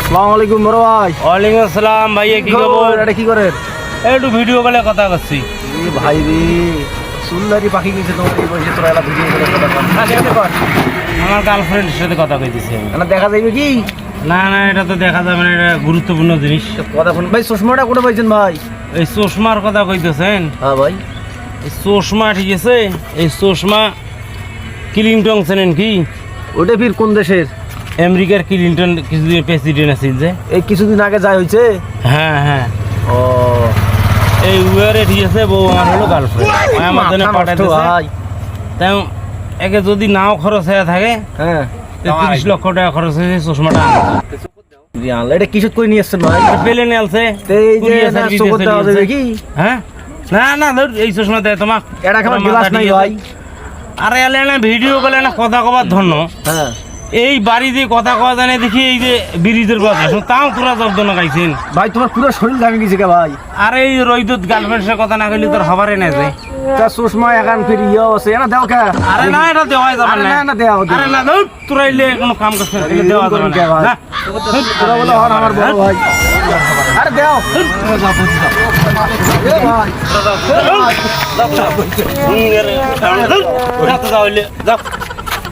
আসসালামু আলাইকুম বড় ভাই। ওয়ালাইকুম আসসালাম ভাইয়া, কি খবর? এটা কি করেন? একটু ভিডিও কলে কথা করছি। ভাই রে সুন্দরী পাখি গেছে তোমার এই বয়সে, তোরা এলা ভিডিও করে কথা কর। না কেমনে কর? আমার গার্লফ্রেন্ডের সাথে কথা কইতেছি আমি। না দেখা যাইবে কি? না না, এটা তো দেখা যাবে না, এটা গুরুত্বপূর্ণ জিনিস। কথা ফোন ভাই, চশমাটা কোথায় পাইছেন ভাই? এই চশমার কথা কইতেছেন? হ্যাঁ ভাই। এই চশমা ঠিক আছে, এই চশমা ক্লিনটন চেনেন কি? ওটা ফির কোন দেশের? আমেরিকার ক্লিনটন কিছুদিন প্রেসিডেন্ট আছে যে। এই কিছুদিন আগে যাই হয়েছে। হ্যাঁ হ্যাঁ, ও এই উয়ারে ঠিক আছে, বউ আমার হলো গার্লফ্রেন্ড, আমার জন্য পাঠাইতেছে। ভাই তাই একে যদি নাও খরচ হয়ে থাকে, হ্যাঁ 30 লক্ষ টাকা খরচ হয়েছে চশমাটা আনলে। এটা কিসত করে নিয়ে এসছেন ভাই? পেলে নেলছে। এই যে চোখ দেওয়া যাবে কি? হ্যাঁ না না, ধর এই চশমা দেয় তোমাক। এটা খাবার গ্লাস নাই ভাই। আরে এলে না ভিডিও কলে না কথা কবার ধন্য। হ্যাঁ এই বাড়ি দিয়ে কথা কওয়া জানে দেখি, এই যে ব্রিজের কথা তাও তোরা জব্দ না গাইছেন ভাই, তোমার পুরো শরীর দামি গেছে কে ভাই? আরে এই রইদুত গার্লফ্রেন্ডের কথা না কইলে তোর হবারই না যায়। তা চশমা এখন ফির ইয়ে আছে না, দেও কে? আরে না, এটা দেওয়া যাবে না। না না দেও। আরে না, ধর তোরা এলে কোনো কাম করছিস না, দেওয়া যাবে না। না, তোরা বলে হন আমার বড় ভাই। আরে দেও। এ ভাই যাও, যাও, যাও, যাও, যাও, যাও, যাও, যাও, যাও, যাও, যাও, যাও, যাও, যাও, যাও,